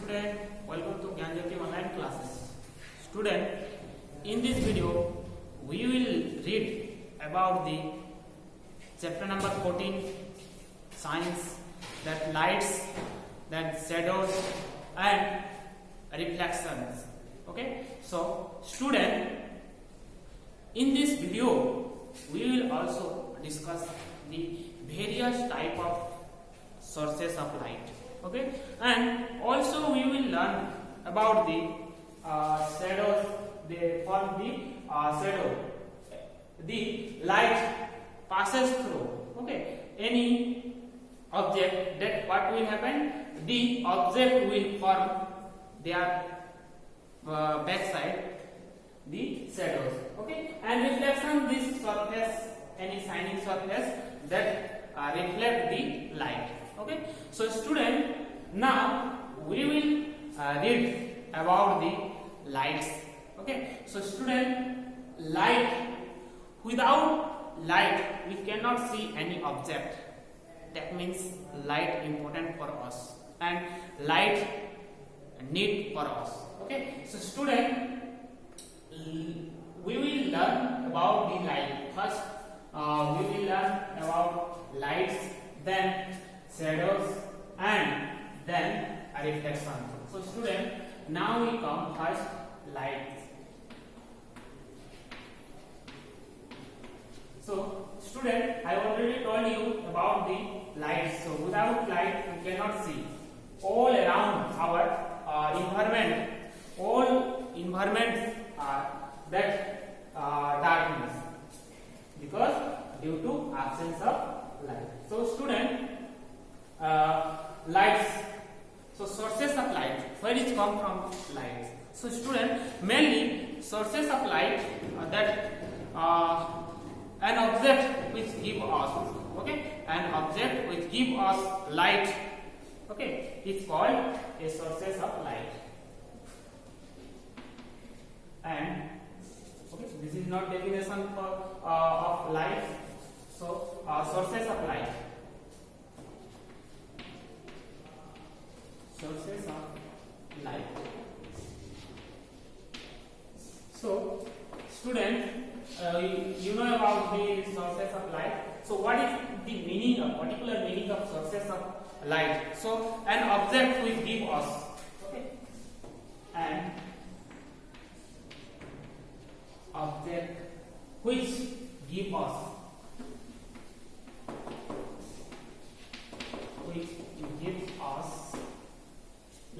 student, welcome to GYANJYOTI online classes. Student, in this video we will read about the chapter number 14 science, that lights, then shadows and reflections. Okay, so student, in this video we will also discuss the various type of sources of light. Okay, and also we will learn about the shadows. They form the shadow. The light passes through, okay, any object. That what will happen? The object will form their backside, the shadows. Okay, and reflection, this surface, any shining surface that reflect the light. Okay, so student, now we will read about the lights. Okay, so student, light, without light we cannot see any object. That means light important for us and light need for us. Okay, so student, we will learn about the light. First we will learn about lights, then shadows and then a reflection. So student, now we come first light. So student, I already told you about the light. So without light we cannot see. All around our environment, all environments are that darkness because due to absence of light. So student, lights, so sources of light, where it come from? Lights. So student, mainly sources of light that an object which give us, okay, an object which give us light, okay, is called a sources of light. And okay, this is not definition for of light. So sources of light. Sources of light. So student, you know about the sources of light. So what is the meaning of particular meaning of sources of light? So an object which give us, okay, an object which give us, which gives us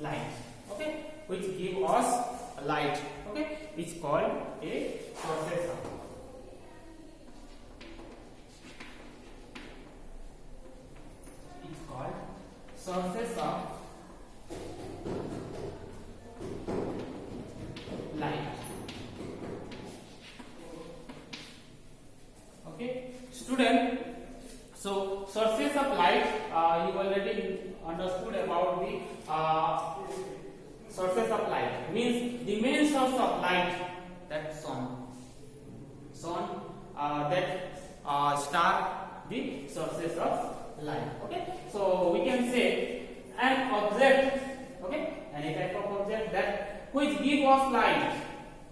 light, okay, which give us light, okay, it's called a sources of. It's called sources of light. Okay, student, so sources of light, you already understood about the sources of light. Means the main source of light, that sun that start the sources of light. Okay, so we can say an object, okay, any type of object that which give us light,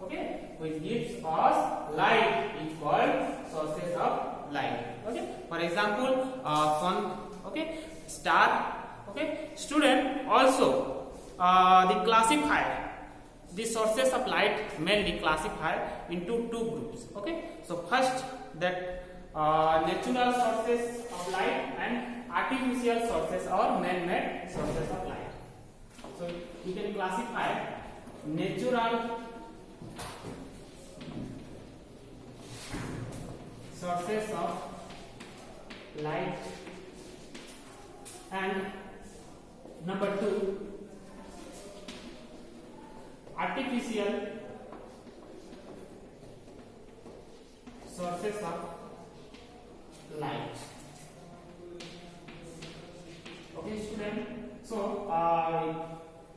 okay, which gives us light is called sources of light. Okay, for example, sun, okay, star. Okay, student, also the classifier, the sources of light mainly classified into two groups. Okay, so first that natural sources of light and artificial sources or man-made sources of light. So you can classify natural sources of light and number two, artificial sources of light. Okay, student, so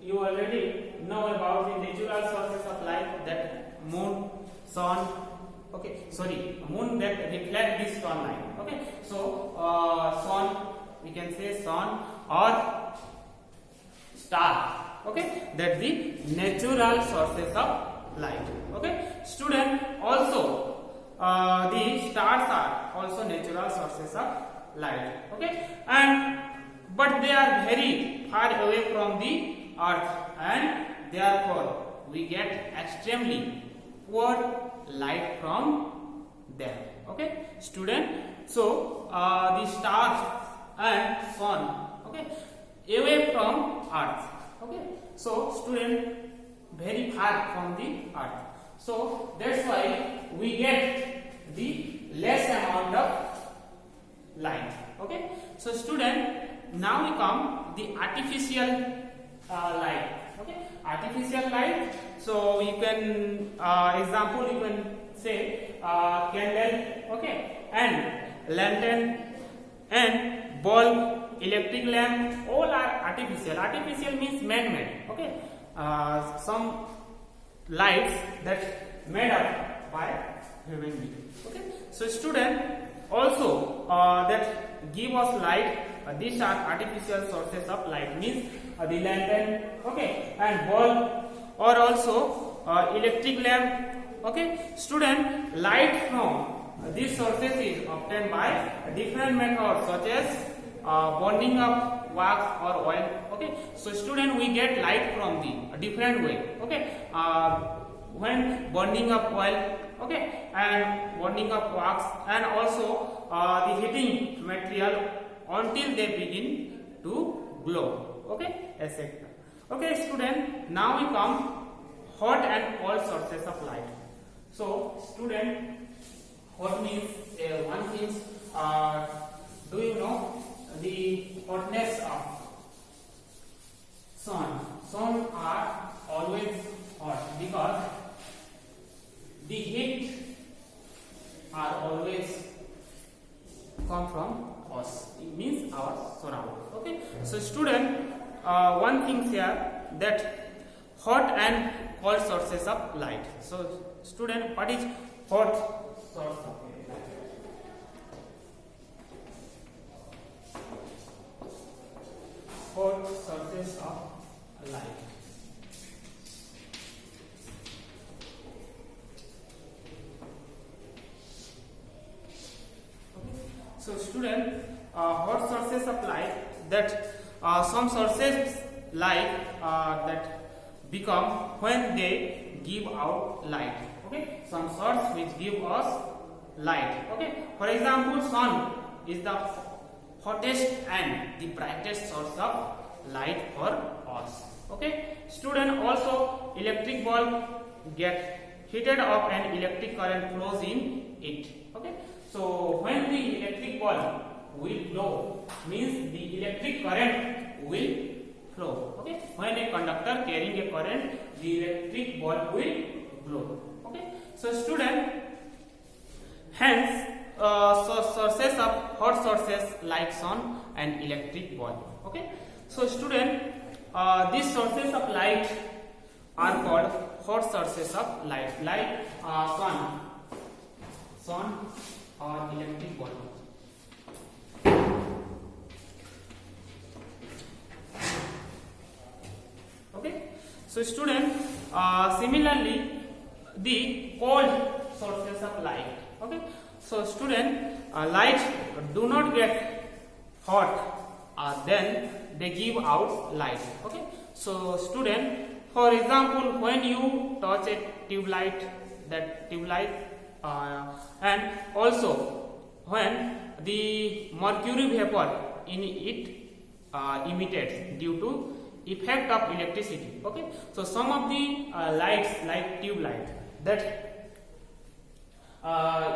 you already know about the natural sources of light, that moon, sun, okay, sorry, moon that reflect this sunlight. Okay, so sun, we can say sun or star. Okay, that the natural sources of light. Okay, student, also the stars are also natural sources of light. Okay, and but they are very far away from the earth, and therefore we get extremely poor light from them. Okay, student, so the stars and sun, okay, away from earth. Okay, so student, very far from the earth, so that's why we get the less amount of light. Okay, so student, now we come the artificial light. Okay, artificial light, so you can example you can say candle, okay, and lantern and bulb, electric lamp, all are artificial. Artificial means man-made. Okay, some lights that made up by human being. Okay, so student, also that give us light, these are artificial sources of light, means the lantern, okay, and bulb, or also electric lamp. Okay, student, light from these sources is obtained by different methods such as burning of wax or oil. Okay, so student, we get light from the different way. Okay, when burning of oil, okay, and burning of wax, and also the heating material until they begin to glow. Okay, etc. Okay, student, now we come hot and cold sources of light. So student, hot means one thing, do you know the hotness of sun? Sun are always hot because the heat are always come from us. It means our surround. Okay, so student, one thing here, that hot and cold sources of light. So student, what is hot source of light? Hot sources of light. So student, hot sources of light, that some sources light that become when they give out light. Okay, some source which give us light. Okay, for example, sun is the hottest and the brightest source of light for us. Okay, student, also electric bulb get heated up and electric current flows in it. Okay, so when the electric bulb will glow, means the electric current will flow. Okay, when a conductor carrying a current, the electric bulb will glow. Okay, so student, hence sources of hot sources like sun and electric bulb. Okay, so student, these sources of light are called hot sources of light, like sun or electric bulb. Okay, so student, similarly the cold sources of light. Okay, so student, light do not get hot, then they give out light. Okay, so student, for example, when you touch a tube light, that tube light, and also when the mercury vapor in it emitted due to effect of electricity. Okay, so some of the lights like tube light, that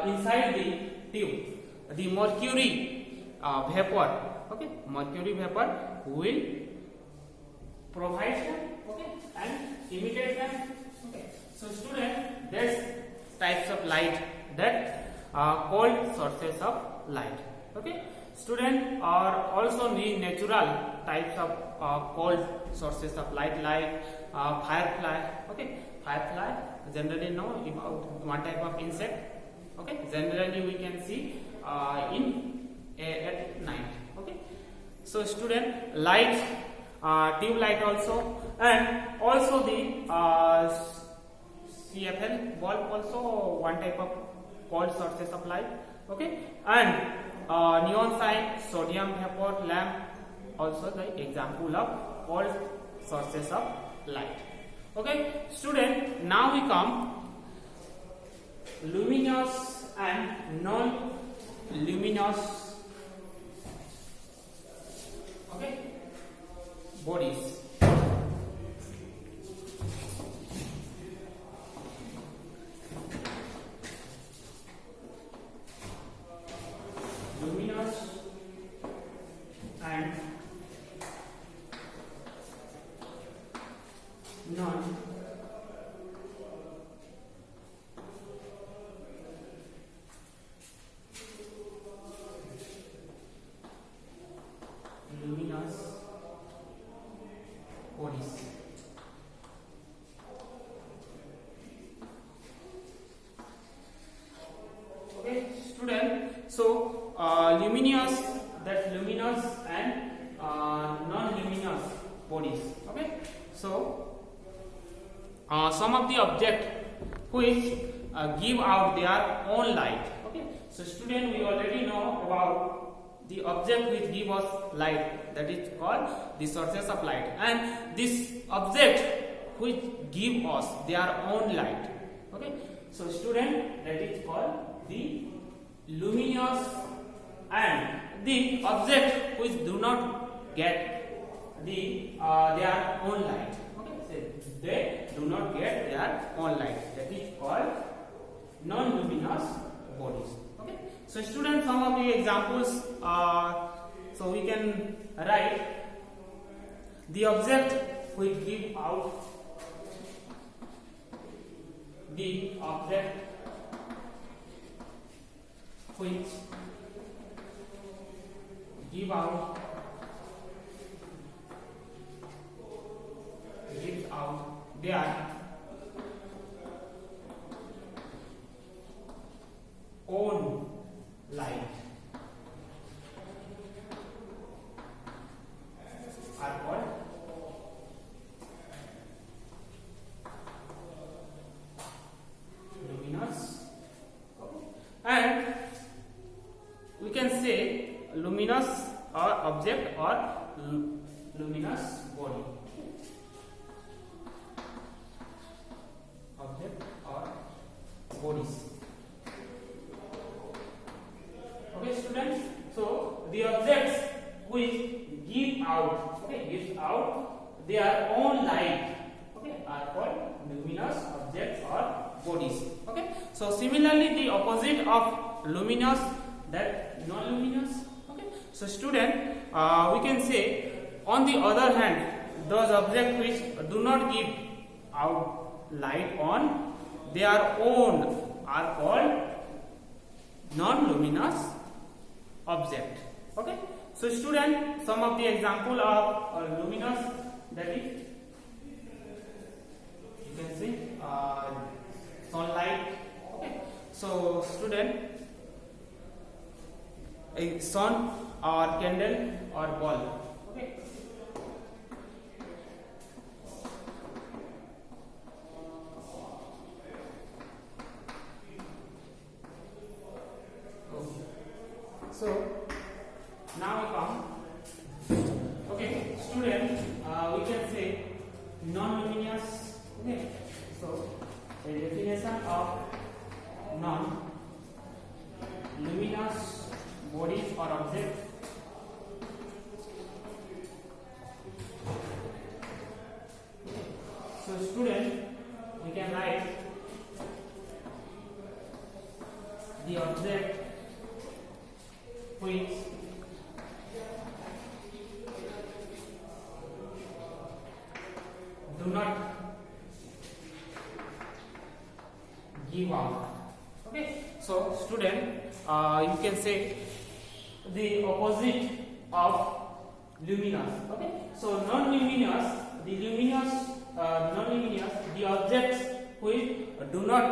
inside the tube the mercury vapor, okay, mercury vapor will provide them, okay, and imitate them. Okay, so student, that's types of light that cold sources of light. Okay, student, are also the natural types of cold sources of light, like firefly. Okay, firefly, generally know about one type of insect. Okay, generally we can see at night. Okay, so student, light, tube light also, and also the CFL bulb, also one type of called sources of light. Okay, and neon sign, sodium vapor lamp, also the example of called sources of light. Okay, student, now we come luminous and non-luminous, okay, bodies. Luminous and non luminous bodies. Okay, student, so luminous, that's luminous and non-luminous bodies. Okay, so some of the object which give out their own light. Okay, so student, we already know about the object which give us light, that is called the sources of light, and this object which give us their own light. Okay, so student, that is called the luminous, and the object which do not get the their own light. Okay, so they do not get their own light, that is called non-luminous bodies. Okay, so students, some of the examples, so we can write the object which give out, the object which give out their own light are called luminous. Okay. And we can say luminous or object or luminous body. Object or bodies. Okay, students. So the objects which give out, okay, gives out their own light, okay, are called luminous objects or bodies. Okay. So similarly, the opposite of luminous, that non-luminous. Okay. So student, we can say, on the other hand, those objects which do not give out light on their own are called non-luminous object. Okay. So student, some of the example of luminous, that is, you can see sunlight. Okay. So student, a sun or candle or bulb. Okay. So now we come. Okay, student, we can say non-luminous. Okay. So a definition of non-luminous bodies or objects. So student, we can write the object which do not give out. Okay. So student, you can say the opposite of luminous. Okay. So non-luminous, the luminous, non-luminous, the objects which do not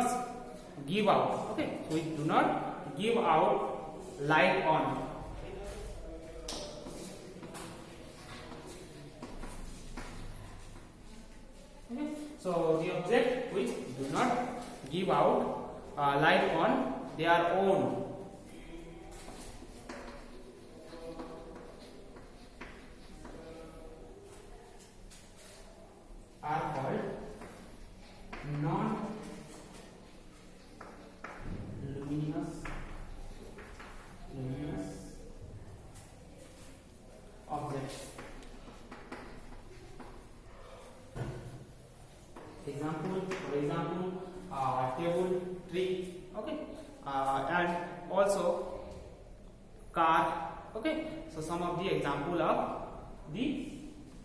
give out. Okay. Which do not give out light on. So the object which do not give out light on their own are called non-luminous objects. For example, table, tree, okay, and also car, okay. So some of the example of the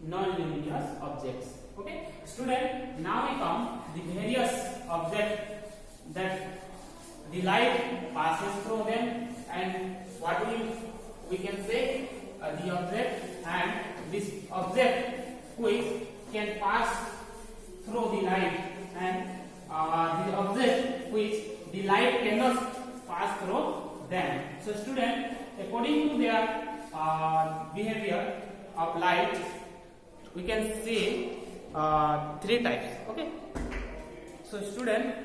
non-luminous objects, okay. Student, now we come the various objects that the light passes through them, and what we can say the object and this object which can pass through the light, and the object which the light cannot pass through them. So student, according to their behavior of light, we can see three types, okay. So student,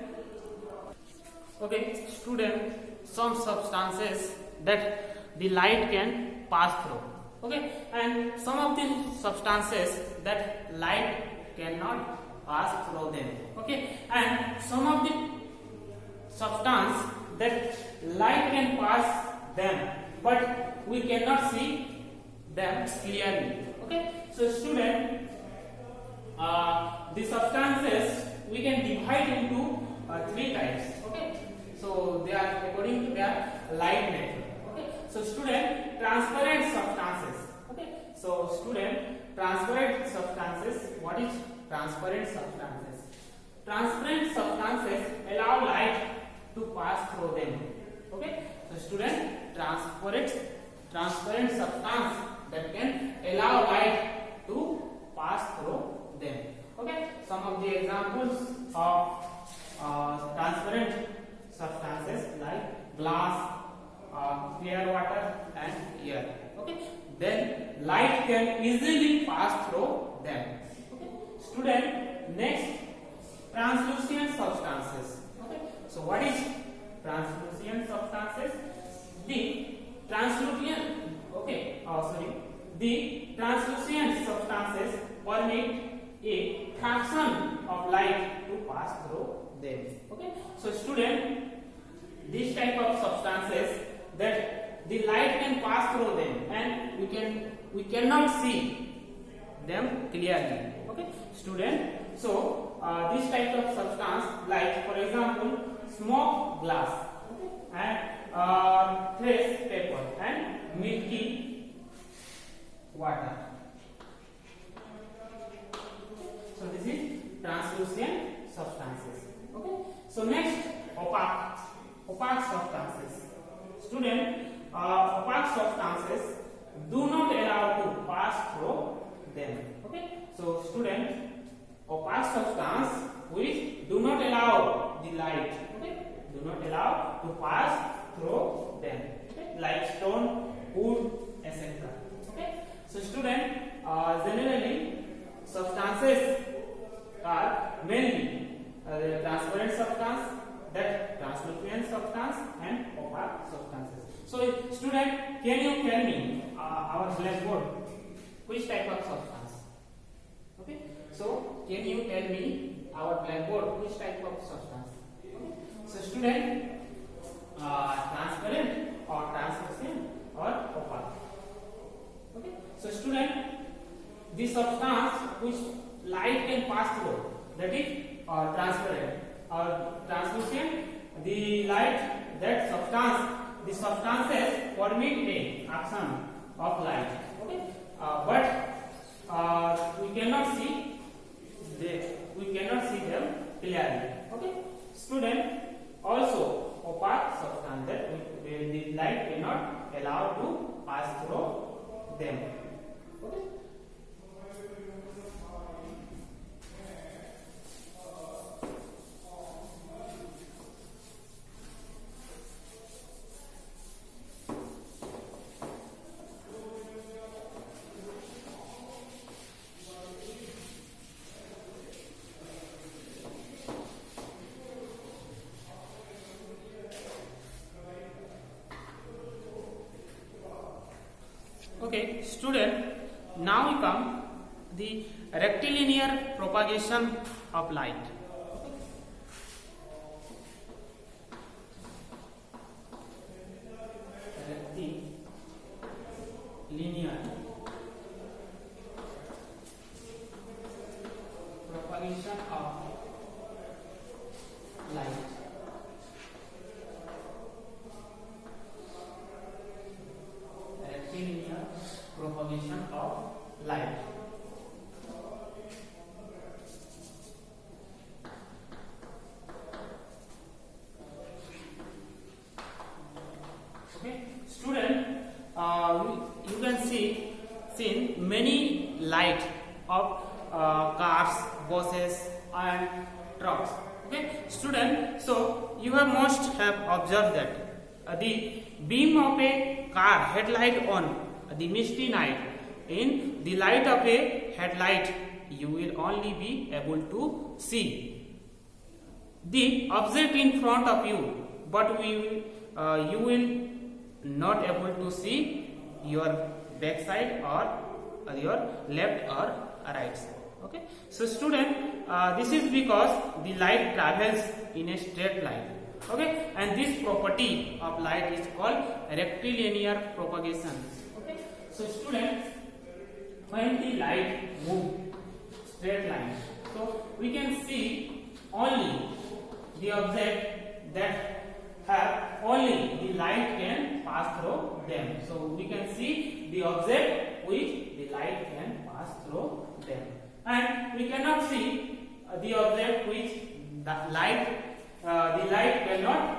some substances that the light can pass through, okay, and some of the substances that light cannot pass through them, okay, and some of the substance that light can pass them but we cannot see them clearly, okay. So student, the substances we can divide into three types, okay. So they are according to their light nature, okay. So student, transparent substances, okay. So student, transparent substances, what is transparent substances? Transparent substances allow light to pass through them, okay. So student, transparent substance that can allow light to pass through them, okay. Some of the examples of transparent substances like glass, clear water and air, okay. Then light can easily pass through them, okay. Student, next, translucent substances, okay. So what is translucent substances? The translucent substances permit a fraction of light to pass through them, okay. So student, this type of substances that the light can pass through them and we cannot see them clearly, okay. Student, so this type of substance, like for example smoke glass, okay, and trace paper and milky water. So this is translucent substances, okay. So next, opaque substances. Student, opaque substances do not allow to pass through them, okay. So student, opaque substance which do not allow the light, okay, do not allow to pass through them, okay, like stone, wood, etc., okay. So student, generally substances are mainly transparent substance, that translucent substance and opaque substances. So student, can you tell me our blackboard which type of substance, okay. So can you tell me our blackboard which type of substance, okay. So student, transparent or translucent or opaque, okay. So student, the substance which light can pass through, that is transparent, or translucent, the light, that substance, the substances permit a action of light, okay, but we cannot see them clearly, okay. Student, also opaque substance that the light cannot allow to pass through them, okay. Okay, student, now we come the rectilinear propagation of light. Rectilinear propagation of light. Rectilinear propagation of light. Okay, student, you can see many light of cars, buses, and trucks. Okay, student, so you have must have observed that the beam of a car headlight on the misty night, in the light of a headlight you will only be able to see the object in front of you, but you will not able to see your back side or your left or right side. Okay, so student, this is because the light travels in a straight line. Okay, and this property of light is called rectilinear propagation. Okay, so student, when the light moves straight line, so we can see only the object that have only the light can pass through them. So we can see the object which the light can pass through them, and we cannot see the object which the light cannot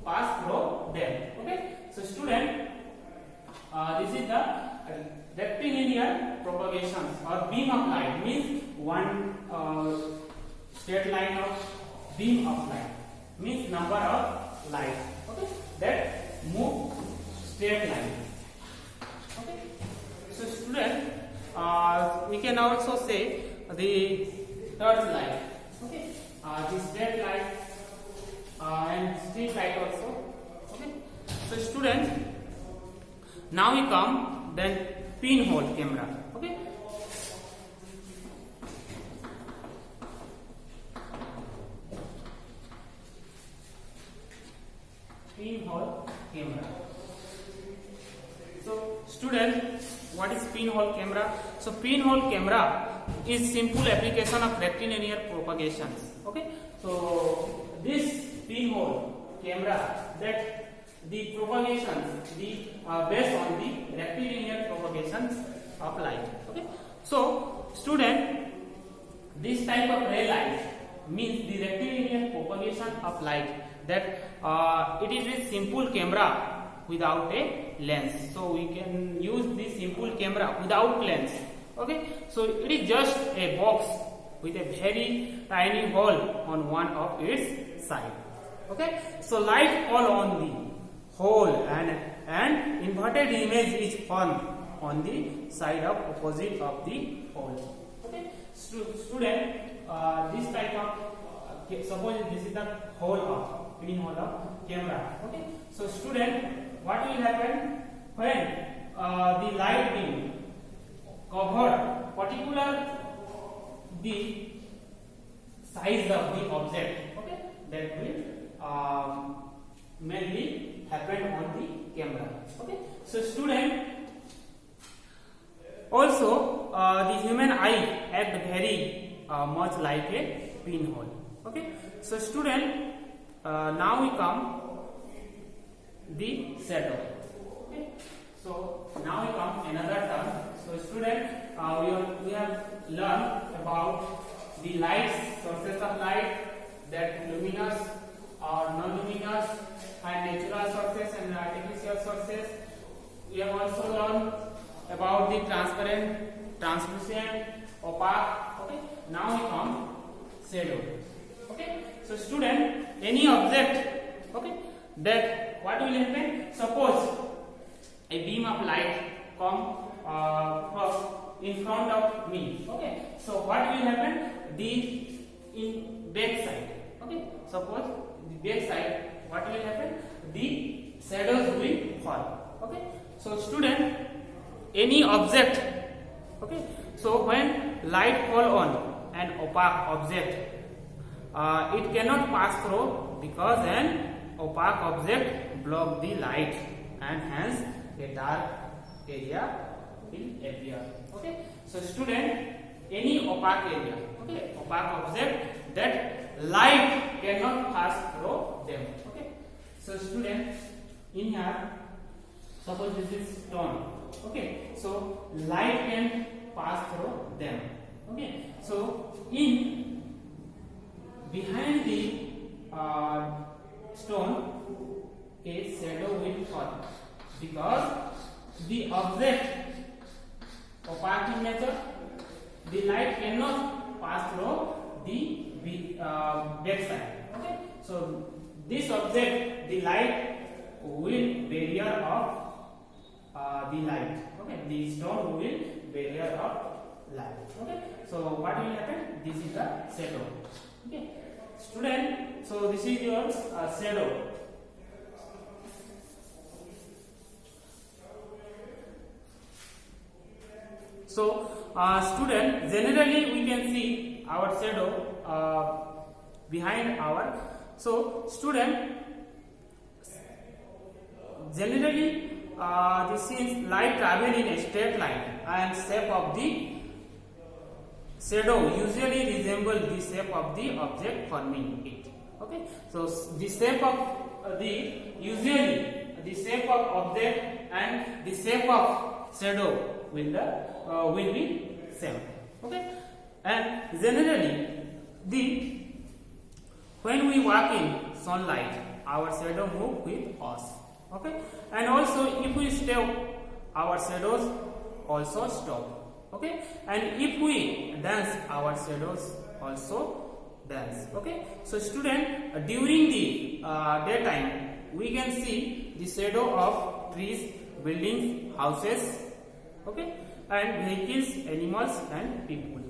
pass through them. Okay, so student, this is the rectilinear propagation or beam of light, means one straight line of beam of light, means number of light, okay, that move straight line. Okay, so student, we can also say the third light. Okay, the straight light and street light also. Okay, so student, now we come then pinhole camera. Okay, pinhole camera. So student, what is pinhole camera? So pinhole camera is simple application of rectilinear propagations. Okay, so this pinhole camera, that the propagations the based on the rectilinear propagations of light. Okay, so student, this type of ray light means the rectilinear propagation of light, that it is a simple camera without a lens. So we can use this simple camera without lens. Okay, so it is just a box with a very tiny hole on one of its side. Okay, so light fall on the hole and inverted image is on the side of opposite of the hole. Okay, student, this type of suppose this is the hole of pinhole of camera. Okay, so student, what will happen when the light beam cover particular the size of the object, okay, that will mainly happen on the camera. Okay, so student, also the human eye act very much like a pinhole. Okay, so student, now we come the shadow. Okay, so now we come another term. So student, we have learned about the light sources of light, that luminous or non-luminous, and natural sources and artificial sources. We have also learned about the transparent, translucent, opaque. Okay, now we come shadow. Okay, so student, any object, okay, that what will happen? Suppose a beam of light come in front of me. Okay, so what will happen? The in back side. Okay, suppose the back side, what will happen? The shadows will fall. Okay, so So student, any object, okay, so when light fall on an opaque object, it cannot pass through because an opaque object block the light and hence a dark area will appear. Okay, so student, any opaque area, okay, opaque object that light cannot pass through them. Okay, so student, in here, suppose this is stone. Okay, so light can pass through them. Okay, so in behind the stone, a shadow will fall because the object opaque in nature, the light cannot pass through the backside. Okay, so this object, the light will barrier of the light. Okay, the stone will barrier of light. Okay, so what will happen? This is the shadow. Okay, student, so this is your shadow. So student, generally we can see our shadow behind our. So student, generally this is light travel in a straight line and shape of the shadow usually resemble the shape of the object forming it. Okay, so the shape of usually the shape of object and the shape of shadow will be same. Okay, and generally when we walk in sunlight, our shadow move with us. Okay, and also if we stop, our shadows also stop. Okay, and if we dance, our shadows also dance. Okay, so student, during the daytime we can see the shadow of trees, buildings, houses, okay, and vehicles, animals and people.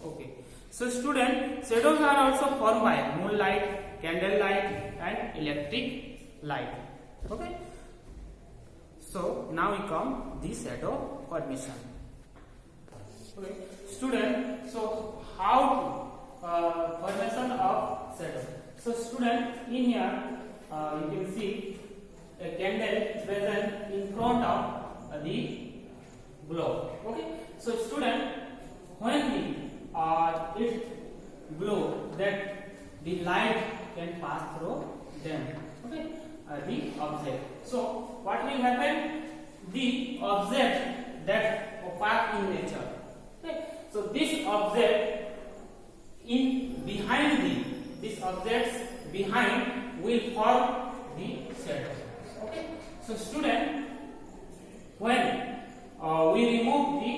Okay, so student, shadows are also formed by moonlight, candlelight and electric light. Okay, so now we come the shadow formation. Okay, student, so how formation of shadow? So student, in here you can see a candle present in front of the globe. Okay, so student, when it glow, that the light can pass through them. Okay, the object. So what will happen? The object that opaque in nature. Okay, so this object this objects behind will form the shadow. Okay, so student, when we remove the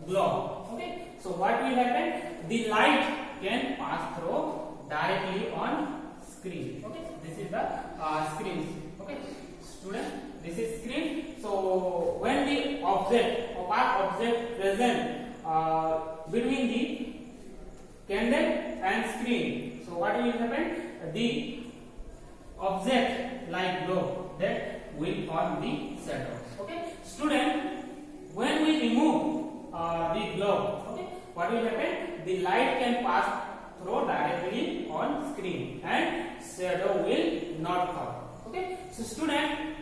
globe, okay, so what will happen? The light can pass through directly on screen. Okay, this is the screen. Okay, student, this is screen. So when the opaque object present between the candle and screen, so what will happen? The object like globe that will form the shadow. Okay, student, when we remove the globe, okay, what will happen? The light can pass through directly on screen and shadow will not form. Okay, so student,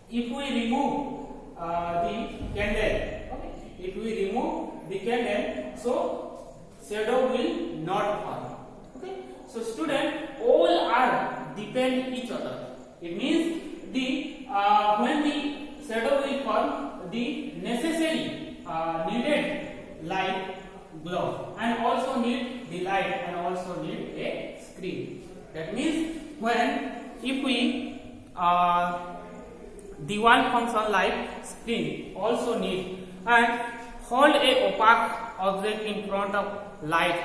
if we remove the candle, okay, if we remove the candle, so shadow will not form. Okay, so student, all are depend each other. It means the when the shadow will form, the necessary needed light globe and also need the light and also need a screen. That means when if we the one function like screen also need and hold a opaque object in front of light,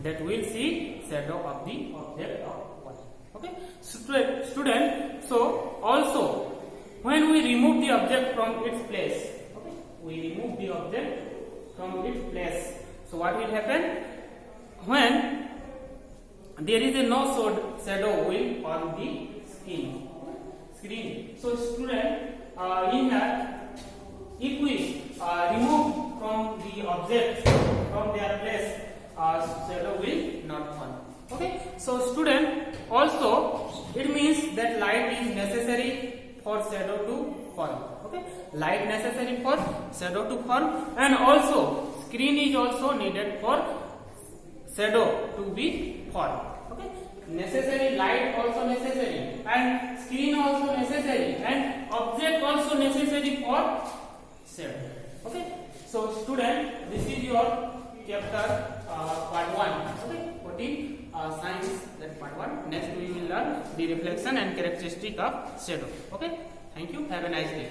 that will see shadow of the object of light. Okay, student, so also when we remove the object from its place, okay, we remove the object from its place, so what will happen? When there is a no shadow will on the screen. So student, in that if we remove from the object from their place, shadow will not fall. Okay, so student, also it means that light is necessary for shadow to fall. Okay, light necessary for shadow to fall, and also screen is also needed for shadow to be fall. Okay, necessary, light also necessary, and screen also necessary, and object also necessary for shadow. Okay, so student, this is your chapter part 1. Okay, 14 science, that part 1. Next we will learn the reflection and characteristic of shadow. Okay, thank you, have a nice day.